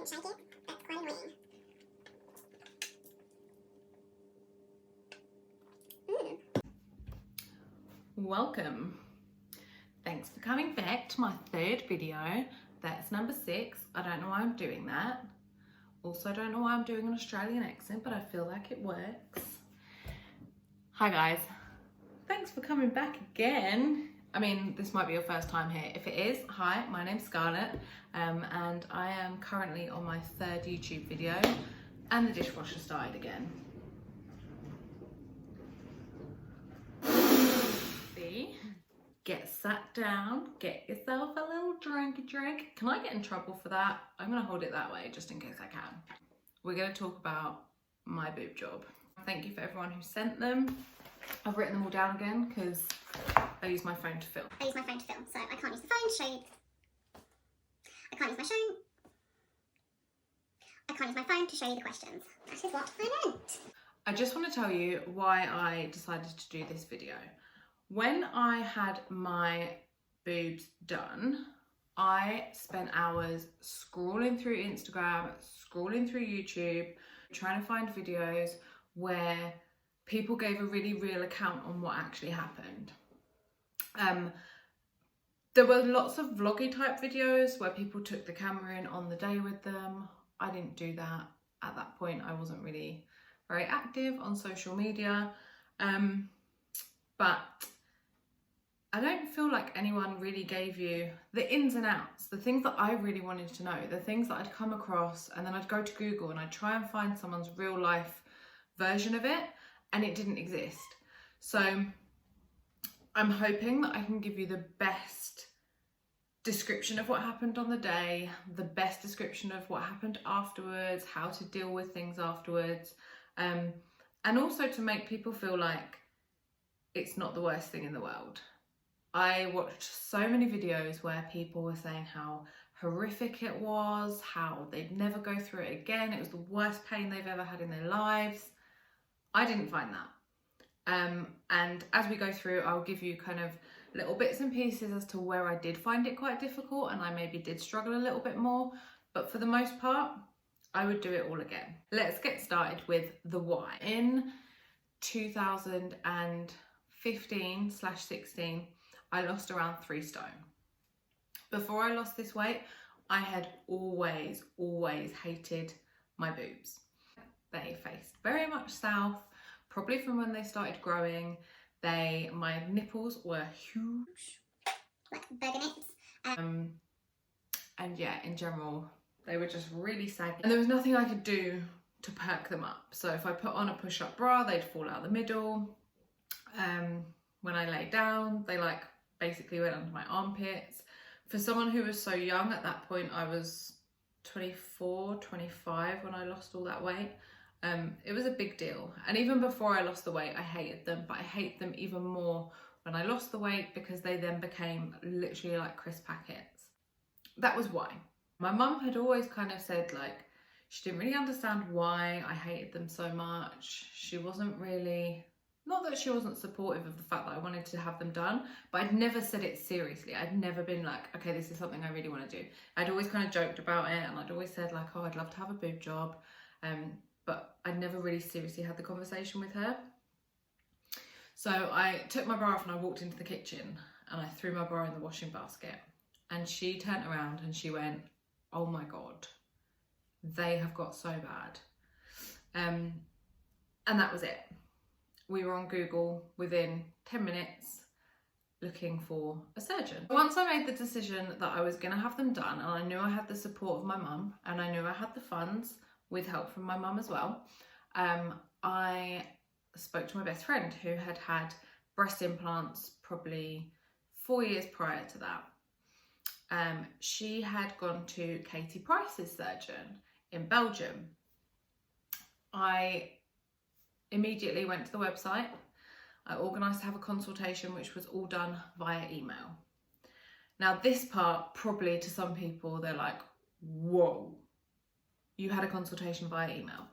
getting shaky. That's quite annoying. Welcome. Thanks for coming back to my third video. That's number 6. I don't know why I'm doing that. Also, I don't know why I'm doing an Australian accent, but I feel like it works. Hi guys. Thanks for coming back again. I mean, this might be your first time here. If it is, hi, my name's Scarlett, and I am currently on my 3rd YouTube video, and the dishwasher started again. See? Get sat down, get yourself a little drinky drink. Can I get in trouble for that? I'm gonna hold it that way just in case I can. We're gonna talk about my boob job. Thank you for everyone who sent them. I've written them all down again because I use my phone to film. I use my phone to film, so I can't use the phone to show you. I can't use my phone. I can't use my phone to show you the questions. That is what I meant. I just want to tell you why I decided to do this video. When I had my boobs done, I spent hours scrolling through Instagram, scrolling through YouTube, trying to find videos where people gave a really real account on what actually happened. There were lots of vloggy type videos where people took the camera in on the day with them. I didn't do that at that point. I wasn't really very active on social media, but I don't feel like anyone really gave you the ins and outs, the things that I really wanted to know, the things that I'd come across, and then I'd go to Google and I'd try and find someone's real life version of it, and it didn't exist. So I'm hoping that I can give you the best description of what happened on the day, the best description of what happened afterwards, how to deal with things afterwards, and also to make people feel like it's not the worst thing in the world. I watched so many videos where people were saying how horrific it was, how they'd never go through it again, it was the worst pain they've ever had in their lives. I didn't find that. And as we go through, I'll give you kind of little bits and pieces as to where I did find it quite difficult and I maybe did struggle a little bit more, but for the most part, I would do it all again. Let's get started with the why. In 2015/16, I lost around 3 stone. Before I lost this weight, I had always hated my boobs. They faced very much south, probably from when they started growing. My nipples were huge. Like burger nips. And yeah, in general, they were just really saggy. And there was nothing I could do to perk them up. So if I put on a push-up bra, they'd fall out the middle. When I lay down, they basically went under my armpits. For someone who was so young at that point, I was 24, 25 when I lost all that weight. It was a big deal. And even before I lost the weight, I hated them, but I hate them even more when I lost the weight because they then became literally like crisp packets. That was why. My mum had always kind of said she didn't really understand why I hated them so much. She wasn't really, not that she wasn't supportive of the fact that I wanted to have them done, but I'd never said it seriously. I'd never been like, okay, this is something I really want to do. I'd always kind of joked about it and I'd always said oh, I'd love to have a boob job. But I'd never really seriously had the conversation with her. So I took my bra off and I walked into the kitchen and I threw my bra in the washing basket. And she turned around and she went, oh my God, they have got so bad. And that was it. We were on Google within 10 minutes looking for a surgeon. Once I made the decision that I was gonna have them done and I knew I had the support of my mum and I knew I had the funds with help from my mum as well, I spoke to my best friend who had had breast implants probably 4 years prior to that. She had gone to Katie Price's surgeon in Belgium. I immediately went to the website. I organised to have a consultation, which was all done via email. Now this part, probably to some people, they're like, whoa, you had a consultation via email.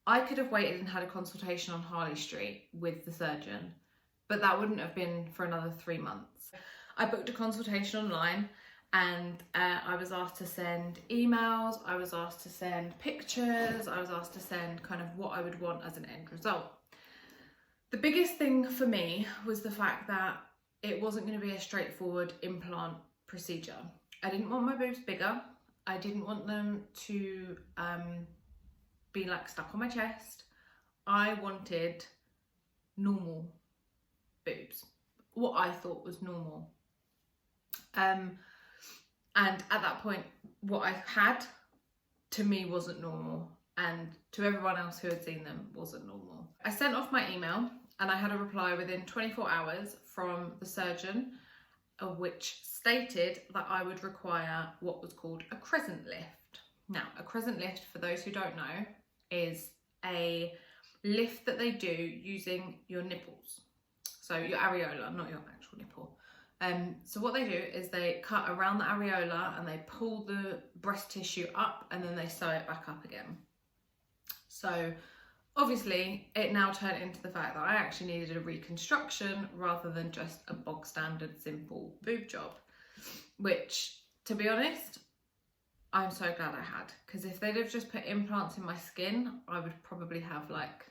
I could have waited and had a consultation on Harley Street with the surgeon, but that wouldn't have been for another 3 months. I booked a consultation online And I was asked to send emails, I was asked to send pictures, I was asked to send kind of what I would want as an end result. The biggest thing for me was the fact that it wasn't going to be a straightforward implant procedure. I didn't want my boobs bigger. I didn't want them to be like stuck on my chest. I wanted normal boobs, what I thought was normal. And at that point, what I had, to me, wasn't normal. And to everyone else who had seen them, wasn't normal. I sent off my email and I had a reply within 24 hours from the surgeon, which stated that I would require what was called a crescent lift. Now, a crescent lift, for those who don't know, is a lift that they do using your nipples. So your areola, not your actual nipple. So what they do is they cut around the areola and they pull the breast tissue up and then they sew it back up again. So obviously it now turned into the fact that I actually needed a reconstruction rather than just a bog standard simple boob job, which, to be honest, I'm so glad I had, because if they'd have just put implants in my skin, I would probably have like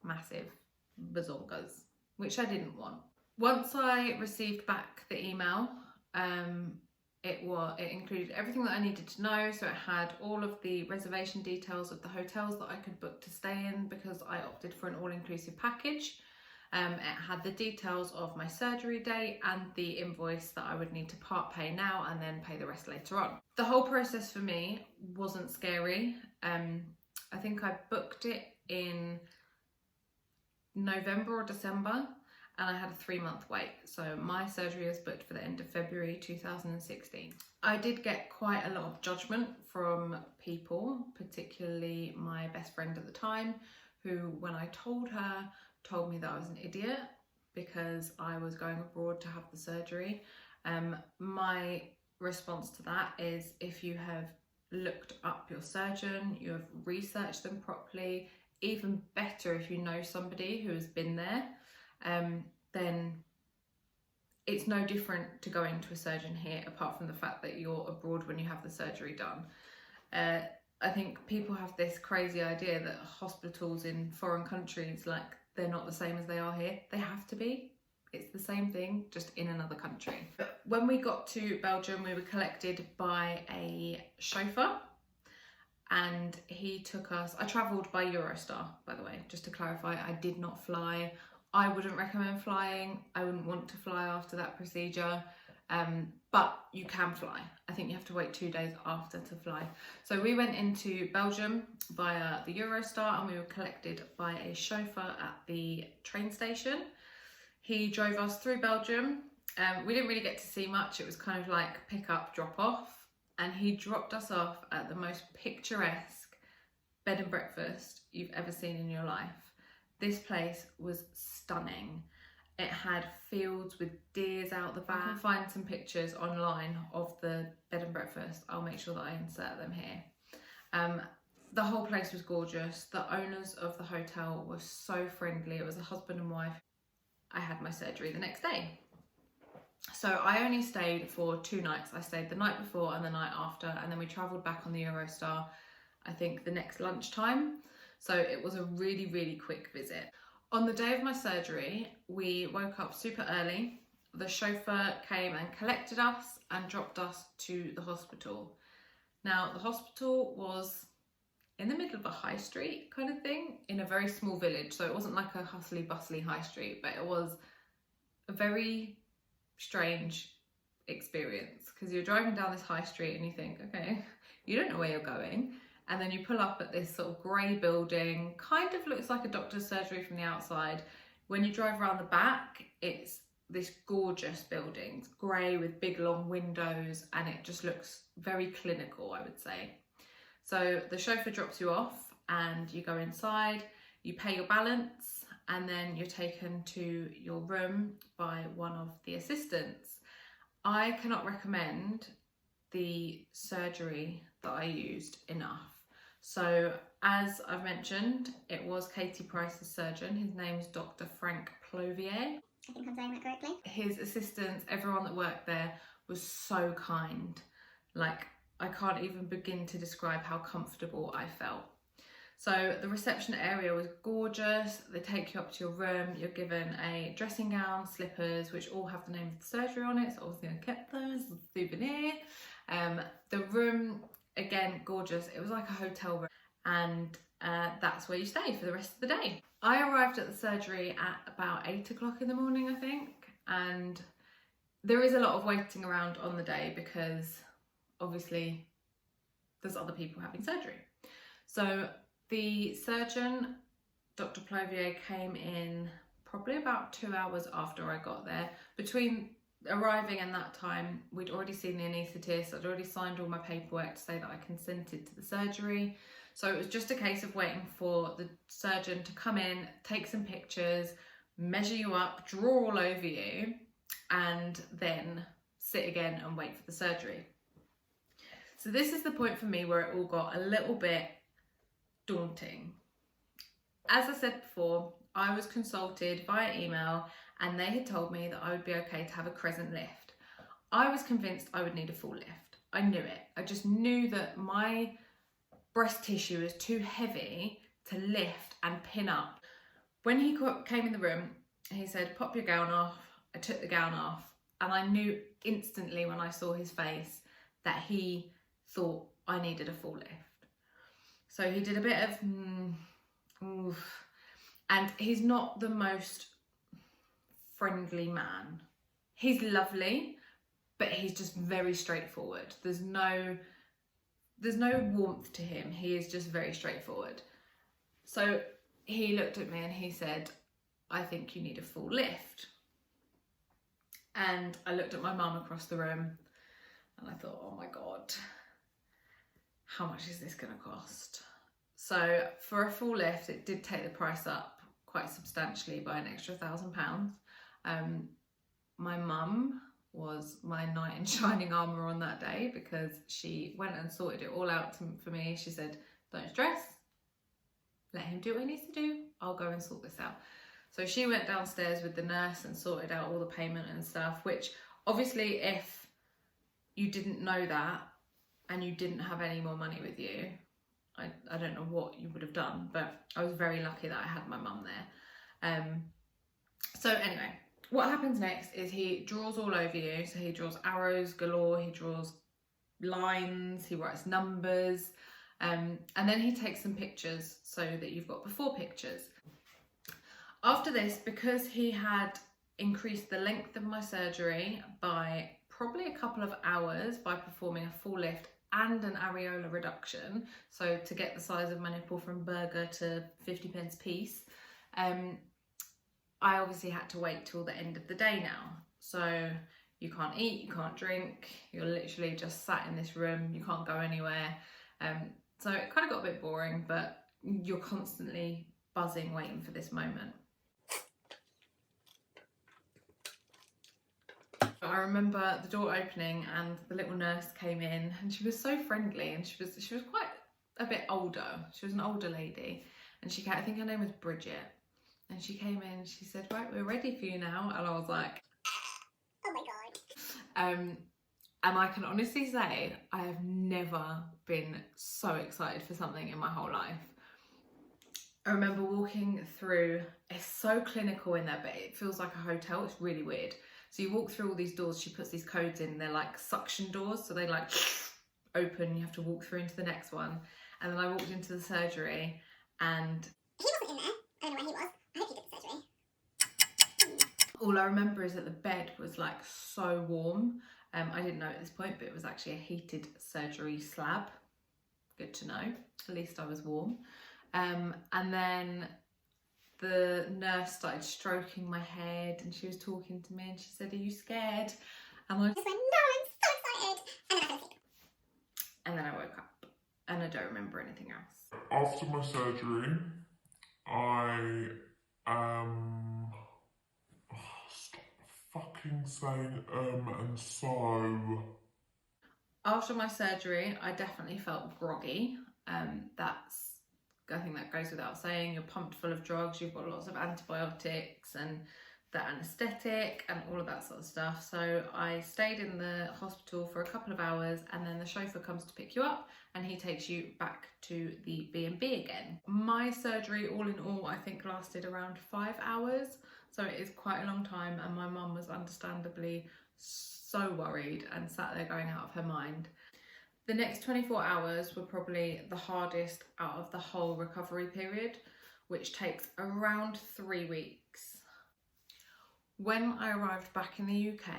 massive bazongas, which I didn't want. Once I received back the email, it included everything that I needed to know. So it had all of the reservation details of the hotels that I could book to stay in because I opted for an all-inclusive package. It had the details of my surgery date and the invoice that I would need to part pay now and then pay the rest later on. The whole process for me wasn't scary. I think I booked it in November or December, and I had a 3-month wait. So my surgery was booked for the end of February 2016. I did get quite a lot of judgment from people, particularly my best friend at the time, who, when I told her, told me that I was an idiot because I was going abroad to have the surgery. My response to that is, if you have looked up your surgeon, you have researched them properly, even better if you know somebody who has been there, then it's no different to going to a surgeon here, apart from the fact that you're abroad when you have the surgery done. I think people have this crazy idea that hospitals in foreign countries, like, they're not the same as they are here. They have to be. It's the same thing, just in another country. But when we got to Belgium, we were collected by a chauffeur, and he took us. I travelled by Eurostar, by the way, just to clarify. I did not fly. I wouldn't recommend flying. I wouldn't want to fly after that procedure, but you can fly. I think you have to wait 2 days after to fly. So we went into Belgium via the Eurostar and we were collected by a chauffeur at the train station. He drove us through Belgium. We didn't really get to see much. It was kind of like pick up, drop off. And he dropped us off at the most picturesque bed and breakfast you've ever seen in your life. This place was stunning. It had fields with deers out the back. I can find some pictures online of the bed and breakfast. I'll make sure that I insert them here. The whole place was gorgeous. The owners of the hotel were so friendly. It was a husband and wife. I had my surgery the next day. So I only stayed for 2 nights. I stayed the night before and the night after, and then we travelled back on the Eurostar, I think the next lunchtime. So it was a really, really quick visit. On the day of my surgery, we woke up super early. The chauffeur came and collected us and dropped us to the hospital. Now, the hospital was in the middle of a high street kind of thing, in a very small village. So it wasn't like a hustly bustly high street, but it was a very strange experience, because you're driving down this high street and you think, okay, you don't know where you're going. And then you pull up at this sort of grey building, kind of looks like a doctor's surgery from the outside. When you drive around the back, it's this gorgeous building. It's grey with big long windows and it just looks very clinical, I would say. So the chauffeur drops you off and you go inside, you pay your balance, and then you're taken to your room by one of the assistants. I cannot recommend the surgery that I used enough. So as I've mentioned, it was Katie Price's surgeon. His name's Dr. Frank Plovier. I think I'm saying that correctly. His assistants, everyone that worked there, was so kind. Like, I can't even begin to describe how comfortable I felt. So the reception area was gorgeous. They take you up to your room. You're given a dressing gown, slippers, which all have the name of the surgery on it. So obviously I kept those as a souvenir. The room, again, gorgeous. It was like a hotel room, and that's where you stayed for the rest of the day. I arrived at the surgery at about 8 o'clock in the morning, I think. And there is a lot of waiting around on the day because obviously there's other people having surgery. So the surgeon, Dr. Plovier, came in probably about 2 hours after I got there. Between arriving and that time, we'd already seen the anaesthetist. I'd already signed all my paperwork to say that I consented to the surgery. So it was just a case of waiting for the surgeon to come in, take some pictures, measure you up, draw all over you, and then sit again and wait for the surgery. So this is the point for me where it all got a little bit daunting. As I said before, I was consulted via email and they had told me that I would be okay to have a crescent lift. I was convinced I would need a full lift. I knew it. I just knew that my breast tissue is too heavy to lift and pin up. When he came in the room, he said, "Pop your gown off." I took the gown off and I knew instantly when I saw his face that he thought I needed a full lift. So he did a bit of oof. And he's not the most friendly man. He's lovely, but he's just very straightforward. There's no warmth to him. He is just very straightforward. So he looked at me and he said, "I think you need a full lift." And I looked at my mum across the room and I thought, oh my God, how much is this gonna cost? So for a full lift, it did take the price up quite substantially by an extra £1,000. My mum was my knight in shining armour on that day because she went and sorted it all out for me. She said, "Don't stress, let him do what he needs to do. I'll go and sort this out." So she went downstairs with the nurse and sorted out all the payment and stuff, which obviously if you didn't know that and you didn't have any more money with you, I don't know what you would have done, but I was very lucky that I had my mum there. So anyway, what happens next is he draws all over you. So he draws arrows galore, he draws lines, he writes numbers, and then he takes some pictures so that you've got before pictures. After this, because he had increased the length of my surgery by probably a couple of hours by performing a full lift and an areola reduction, so to get the size of my nipple from burger to 50p piece, I obviously had to wait till the end of the day now. So you can't eat, you can't drink, you're literally just sat in this room, you can't go anywhere. So it kind of got a bit boring, but you're constantly buzzing waiting for this moment. I remember the door opening and the little nurse came in and she was so friendly, and she was quite a bit older. She was an older lady, and I think her name was Bridget, and she came in, she said, "Right, we're ready for you now." And I was like, oh my God. And I can honestly say I have never been so excited for something in my whole life. I remember walking through, it's so clinical in there, but it feels like a hotel. It's really weird. So you walk through all these doors, she puts these codes in, they're like suction doors, so they like open, you have to walk through into the next one. And then I walked into the surgery and... He wasn't in there. I don't know where he was. I hope he did the surgery. All I remember is that the bed was like so warm. I didn't know at this point, but it was actually a heated surgery slab. Good to know, at least I was warm. And then the nurse started stroking my head and she was talking to me and she said, "Are you scared?" And I just went, "No, I'm so excited." And then I fell asleep. And then I woke up and I don't remember anything else. After my surgery, I stop fucking saying and so. After my surgery, I definitely felt groggy. I think that goes without saying. You're pumped full of drugs, you've got lots of antibiotics, and the anaesthetic and all of that sort of stuff. So I stayed in the hospital for a couple of hours, and then the chauffeur comes to pick you up and he takes you back to the B&B again. My surgery, all in all, I think lasted around 5 hours. So it is quite a long time, and my mum was understandably so worried and sat there going out of her mind. The next 24 hours were probably the hardest out of the whole recovery period, which takes around 3 weeks. When I arrived back in the UK,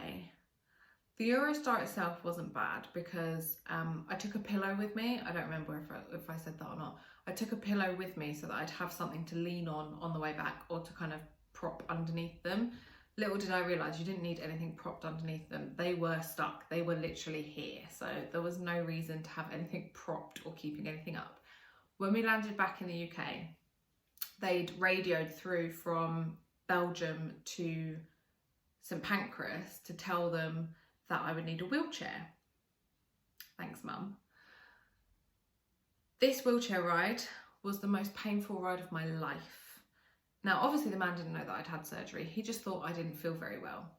the Eurostar itself wasn't bad because I took a pillow with me. I don't remember if I said that or not. I took a pillow with me so that I'd have something to lean on the way back, or to kind of prop underneath them. Little did I realise you didn't need anything propped underneath them. They were stuck. They were literally here. So there was no reason to have anything propped or keeping anything up. When we landed back in the UK, they'd radioed through from Belgium to St Pancras to tell them that I would need a wheelchair. Thanks, Mum. This wheelchair ride was the most painful ride of my life. Now, obviously the man didn't know that I'd had surgery. He just thought I didn't feel very well.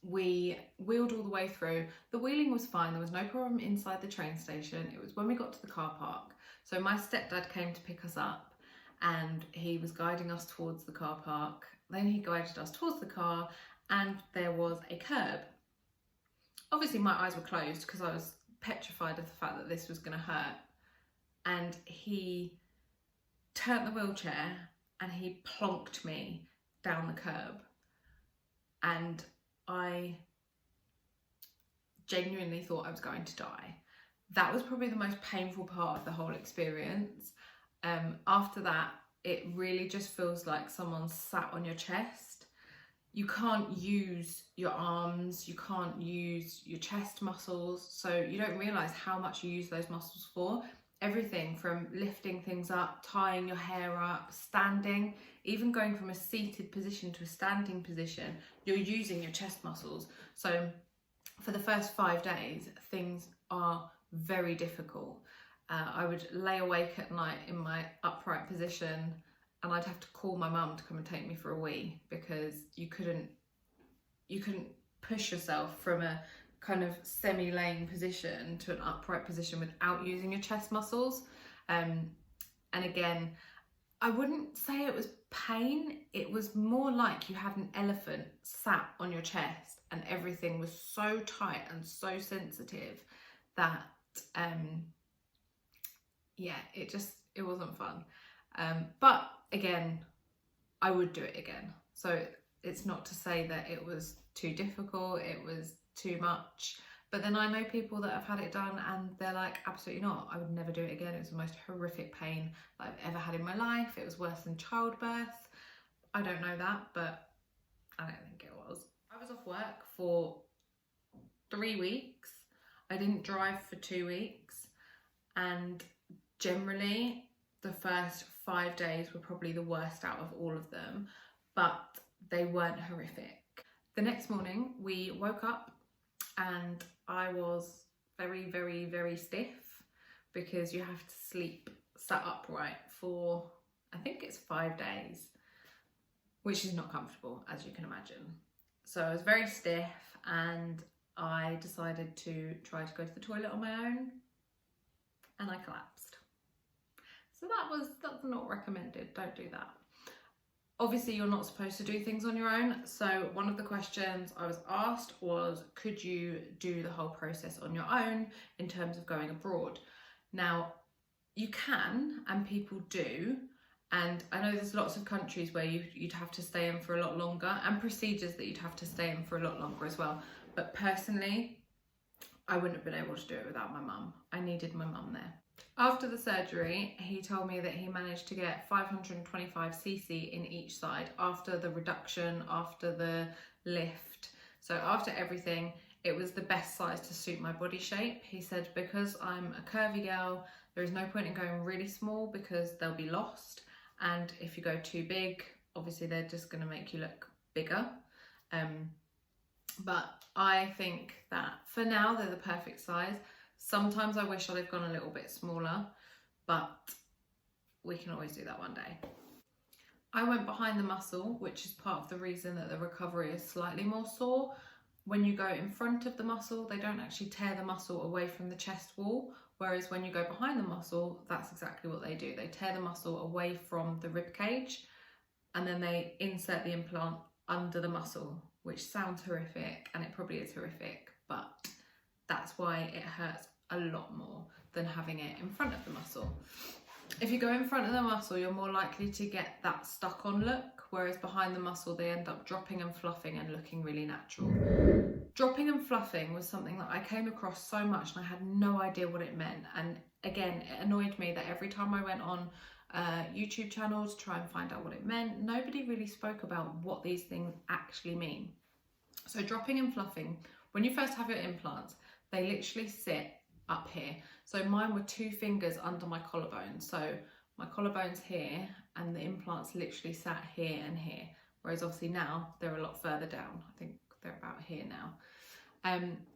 We wheeled all the way through. The wheeling was fine. There was no problem inside the train station. It was when we got to the car park. So my stepdad came to pick us up, and he was guiding us towards the car park. Then he guided us towards the car, and there was a curb. Obviously my eyes were closed because I was petrified of the fact that this was going to hurt. And he turned the wheelchair and he plonked me down the curb. And I genuinely thought I was going to die. That was probably the most painful part of the whole experience. After that, it really just feels like someone sat on your chest. You can't use your arms, you can't use your chest muscles, so you don't realise how much you use those muscles for. Everything from lifting things up, tying your hair up, standing, even going from a seated position to a standing position, you're using your chest muscles. So for the first 5 days, things are very difficult. I would lay awake at night in my upright position, and I'd have to call my mum to come and take me for a wee, because you couldn't push yourself from a kind of semi-laying position to an upright position without using your chest muscles. And again, I wouldn't say it was pain. It was more like you had an elephant sat on your chest, and everything was so tight and so sensitive that yeah, it wasn't fun. But again, I would do it again. So it's not to say that it was too difficult, it was too much. But then I know people that have had it done and they're like, absolutely not, I would never do it again. It was the most horrific pain that I've ever had in my life. It was worse than childbirth. I don't know that, but I don't think it was. I was off work for 3 weeks. I didn't drive for 2 weeks. And generally, the first 5 days were probably the worst out of all of them, but they weren't horrific. The next morning, we woke up and I was very, very, very stiff, because you have to sleep sat upright for, I think it's 5 days, which is not comfortable, as you can imagine. So I was very stiff, and I decided to try to go to the toilet on my own, and I collapsed. So that's not recommended, don't do that. Obviously you're not supposed to do things on your own, so one of the questions I was asked was, could you do the whole process on your own in terms of going abroad? Now, you can, and people do, and I know there's lots of countries where you'd have to stay in for a lot longer, and procedures that you'd have to stay in for a lot longer as well. But personally, I wouldn't have been able to do it without my mum. I needed my mum there. After the surgery, he told me that he managed to get 525cc in each side after the reduction, after the lift. So after everything, it was the best size to suit my body shape. He said, because I'm a curvy girl, there is no point in going really small because they'll be lost. And if you go too big, obviously they're just going to make you look bigger. But I think that for now, they're the perfect size. Sometimes I wish I'd have gone a little bit smaller, but we can always do that one day. I went behind the muscle, which is part of the reason that the recovery is slightly more sore. When you go in front of the muscle, they don't actually tear the muscle away from the chest wall, whereas when you go behind the muscle, that's exactly what they do. They tear the muscle away from the rib cage, and then they insert the implant under the muscle, which sounds horrific, and it probably is horrific, but that's why it hurts a lot more than having it in front of the muscle. If you go in front of the muscle, you're more likely to get that stuck on look, whereas behind the muscle, they end up dropping and fluffing and looking really natural. Dropping and fluffing was something that I came across so much and I had no idea what it meant. And again, it annoyed me that every time I went on YouTube channel to try and find out what it meant, nobody really spoke about what these things actually mean. So dropping and fluffing, when you first have your implants, they literally sit up here. So mine were 2 fingers under my collarbone. So my collarbone's here and the implants literally sat here and here. Whereas obviously now they're a lot further down. I think they're about here now.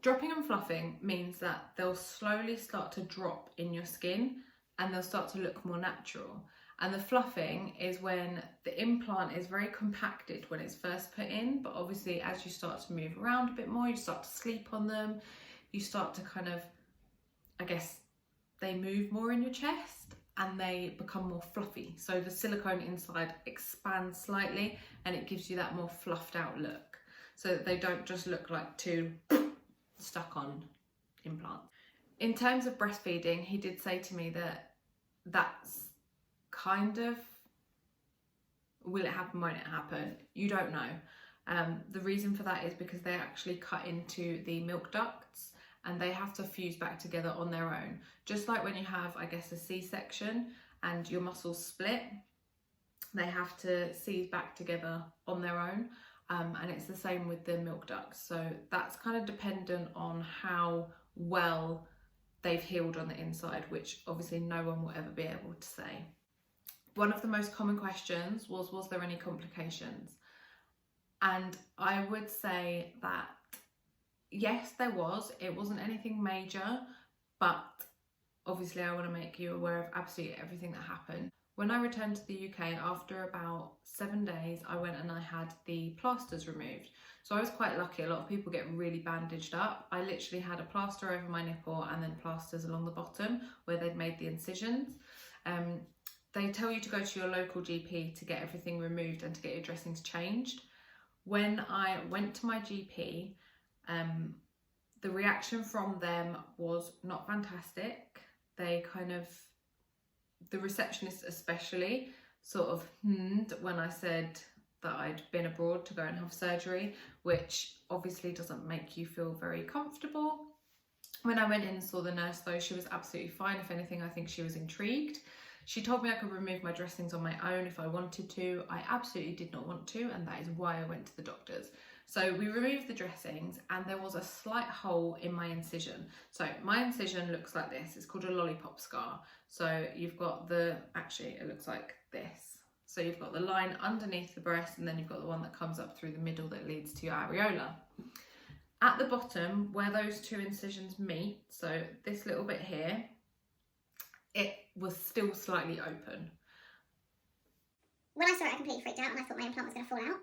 Dropping and fluffing means that they'll slowly start to drop in your skin and they'll start to look more natural. And the fluffing is when the implant is very compacted when it's first put in, but obviously as you start to move around a bit more, you start to sleep on them, you start to kind of, I guess, they move more in your chest and they become more fluffy. So the silicone inside expands slightly and it gives you that more fluffed out look, so that they don't just look like 2 stuck on implants. In terms of breastfeeding, he did say to me that that's kind of, will it happen, won't it happen? You don't know. The reason for that is because they actually cut into the milk ducts and they have to fuse back together on their own. Just like when you have, I guess, a C-section and your muscles split, they have to seize back together on their own. And it's the same with the milk ducts. So that's kind of dependent on how well they've healed on the inside, which obviously no one will ever be able to say. One of the most common questions was there any complications? And I would say that yes, there was. It wasn't anything major, but obviously I want to make you aware of absolutely everything that happened. When I returned to the UK, after about 7 days, I went and I had the plasters removed. So I was quite lucky. A lot of people get really bandaged up. I literally had a plaster over my nipple and then plasters along the bottom where they'd made the incisions. They tell you to go to your local GP to get everything removed and to get your dressings changed. When I went to my GP, the reaction from them was not fantastic. They kind of, the receptionist especially, sort of when I said that I'd been abroad to go and have surgery, which obviously doesn't make you feel very comfortable. When I went in and saw the nurse though, she was absolutely fine. If anything, I think she was intrigued. She told me I could remove my dressings on my own if I wanted to. I absolutely did not want to, and that is why I went to the doctors. So we removed the dressings and there was a slight hole in my incision. So my incision looks like this. It's called a lollipop scar. So you've got the, actually it looks like this. So you've got the line underneath the breast and then you've got the one that comes up through the middle that leads to your areola. At the bottom where those 2 incisions meet, so this little bit here, it was still slightly open. When I saw it, I completely freaked out and I thought my implant was going to fall out.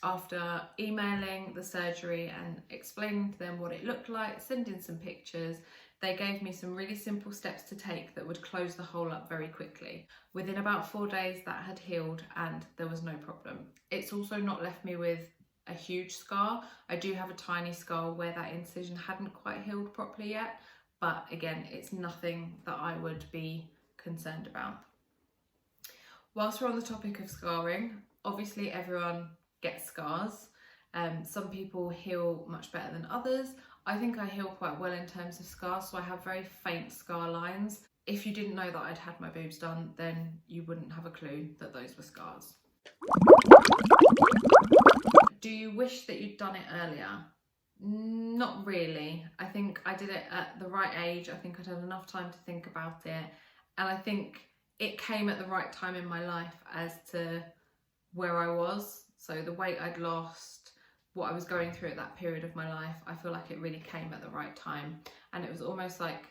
After emailing the surgery and explaining to them what it looked like, sending some pictures, they gave me some really simple steps to take that would close the hole up very quickly. Within about 4 days that had healed and there was no problem. It's also not left me with a huge scar. I do have a tiny scar where that incision hadn't quite healed properly yet, but again, it's nothing that I would be concerned about. Whilst we're on the topic of scarring, obviously everyone gets scars. Some people heal much better than others. I think I heal quite well in terms of scars, so I have very faint scar lines. If you didn't know that I'd had my boobs done, then you wouldn't have a clue that those were scars. Do you wish that you'd done it earlier? Not really. I think I did it at the right age. I think I'd had enough time to think about it, and I think it came at the right time in my life as to where I was. So the weight I'd lost, what I was going through at that period of my life, I feel like it really came at the right time, and it was almost like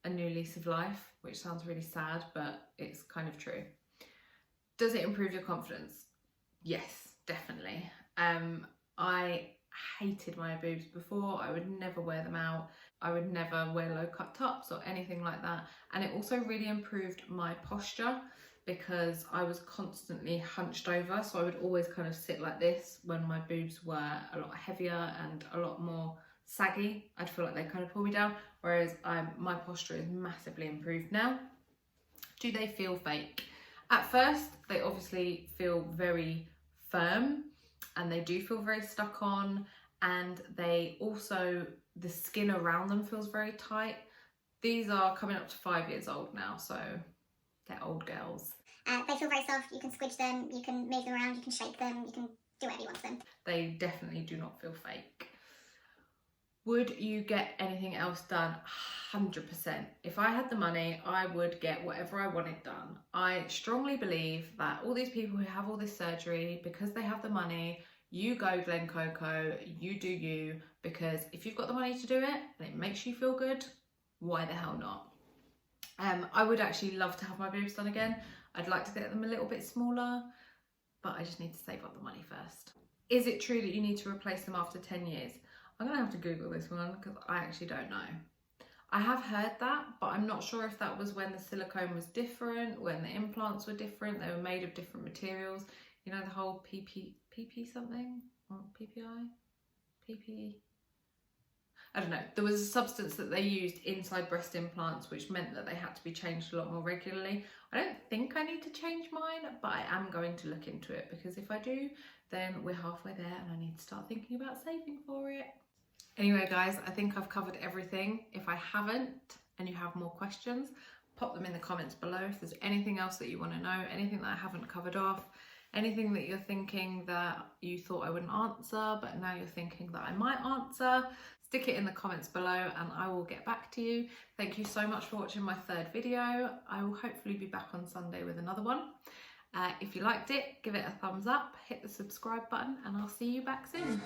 a new lease of life, which sounds really sad, but it's kind of true. Does it improve your confidence? Yes, definitely. I hated my boobs before. I would never wear them out. I would never wear low cut tops or anything like that. And it also really improved my posture because I was constantly hunched over. So I would always kind of sit like this when my boobs were a lot heavier and a lot more saggy. I'd feel like they kind of pull me down. Whereas my posture is massively improved now. Do they feel fake? At first, they obviously feel very firm and they do feel very stuck on, and they also, the skin around them feels very tight. These are coming up to 5 years old now, so they're old girls. They feel very soft. You can squidge them, you can move them around, you can shake them, you can do whatever you want to them. They definitely do not feel fake. Would you get anything else done? 100%. If I had the money, I would get whatever I wanted done. I strongly believe that all these people who have all this surgery, because they have the money, you go Glen Coco, you do you, because if you've got the money to do it and it makes you feel good, why the hell not? I would actually love to have my boobs done again. I'd like to get them a little bit smaller, but I just need to save up the money first. Is it true that you need to replace them after 10 years? I'm gonna have to Google this one because I actually don't know. I have heard that, but I'm not sure if that was when the silicone was different, when the implants were different, they were made of different materials. You know, the whole PP something? Or PPI? PP? I don't know. There was a substance that they used inside breast implants which meant that they had to be changed a lot more regularly. I don't think I need to change mine, but I am going to look into it because if I do, then we're halfway there and I need to start thinking about saving for it. Anyway guys, I think I've covered everything. If I haven't and you have more questions, pop them in the comments below. If there's anything else that you want to know, anything that I haven't covered off, anything that you're thinking that you thought I wouldn't answer, but now you're thinking that I might answer, stick it in the comments below and I will get back to you. Thank you so much for watching my third video. I will hopefully be back on Sunday with another one. If you liked it, give it a thumbs up, hit the subscribe button, and I'll see you back soon.